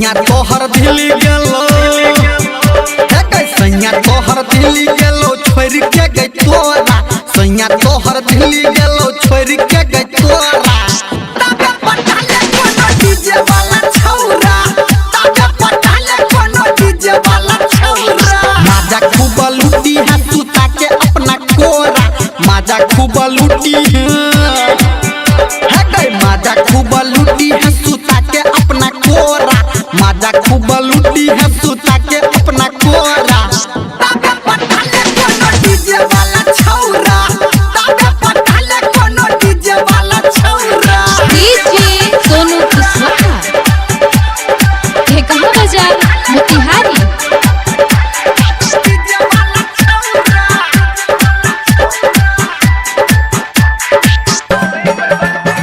सैया तोहर दिल्ली गेलो सैया तोहर दिल्ली गेलो छोड़ के गई तोरा सैया तोहर दिल्ली गेलो छोड़ के गई तोरा तबे पटाले कोनो डीजे वाला छौरा तबे पटाले कोनो डीजे वाला छौरा माजा खूब लूटी है सुता के अपना कोरा माजा खूब लूटी है गई माजा खूब लूटी है सुता के अपना कोरा माजा खूब लूटी है सुता के अपना कोरा तबे पटाले कोनो डीजे वाला छौरा तबे पटाले कोनो डीजे वाला छौरा डीजे सोनू कुशवाहा ये कहाँ बाजार मोतिहारी डीजे वाला छौरा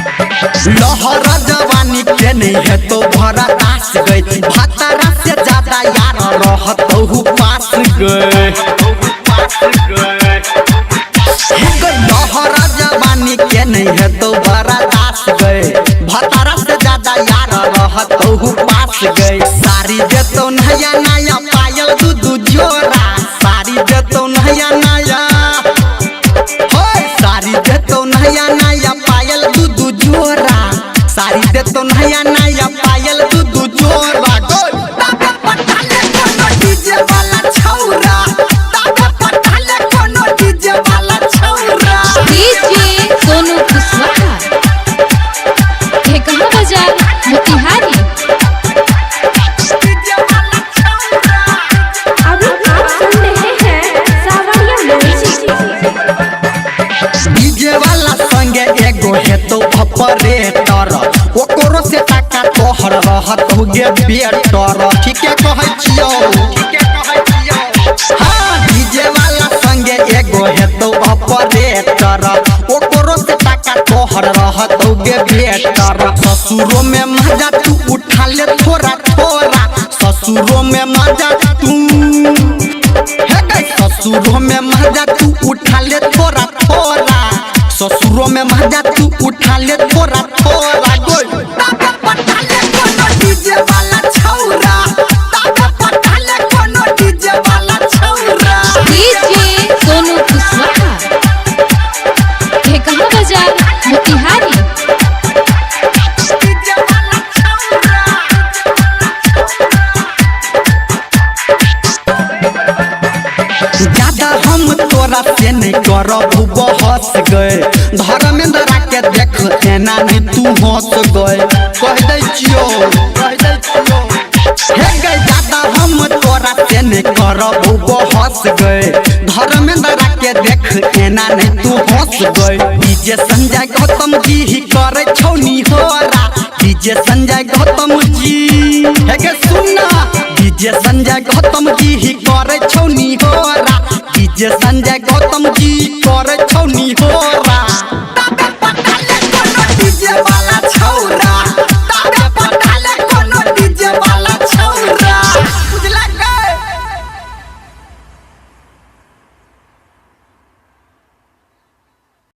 लहरा जवानी के नहीं है तो भरा दास गई भातारा से ज्यादा यार रहत हूँ पास गए लहरा जवानी के नहीं है तो भरा दास गए भातारा से ज्यादा यार रहत हूँ पास गए सारी देतो नया नया पायल दू जोरा सारी देतो नया नया सारी देतो नया नया पायल दू जोरा सारी देतो नया नया पायल दू जोरा तबे पटाले कोनो डीजे वाला छौरा तबे पटाले कोनो डीजे वाला छौरा डीजे सोनू कुशवाहा ये कहाँ बाजार मोतिहारी डीजे वाला छौरा अभी आप सुन रहे हैं सावरिया म्यूजिक। डीजे वाला संगे एगो हेतो ऑपरेटर ओकरो से टाका तोहर रहत होगे बेटर ठीक है कहै छियो हां डीजे वाला संगे एगो हेतो ऑपरेटर ओकरो से टाका तोहर रहत होगे बेटर ससुरो में मजा तू उठा ले थोड़ा थोड़ा ससुरो में मजा तू ससुरों में मजा तू उठा ले थोड़ा थोड़ा ससुरों में मजा तू उठा ले थोड़ा थोड़ा तबे पटाले कोनो डीजे वाला छौरा तबे पटाले कोनो डीजे वाला छौरा डीजे सोनू कुशवाहा ये कहाँ बाजार मोतिहारी डीजे वाला छौरा ज्यादा हम तोरा से नहीं करब बहस गए धर्मेंद्र के देख एना नहीं तू हंस गए कह दै छियो हे गए ज्यादा हम तोरा से नहीं करब बहस गए धर्मेंद्र के देख एना नहीं तू हंस गए डीजे संजय गौतम जी ही करे छौनी होरा डीजे संजय गौतम जी हे गे सुनना डीजे संजय गौतम जी ही करे छौनी होरा डीजे संजय गौतम जी करे छौनी होरा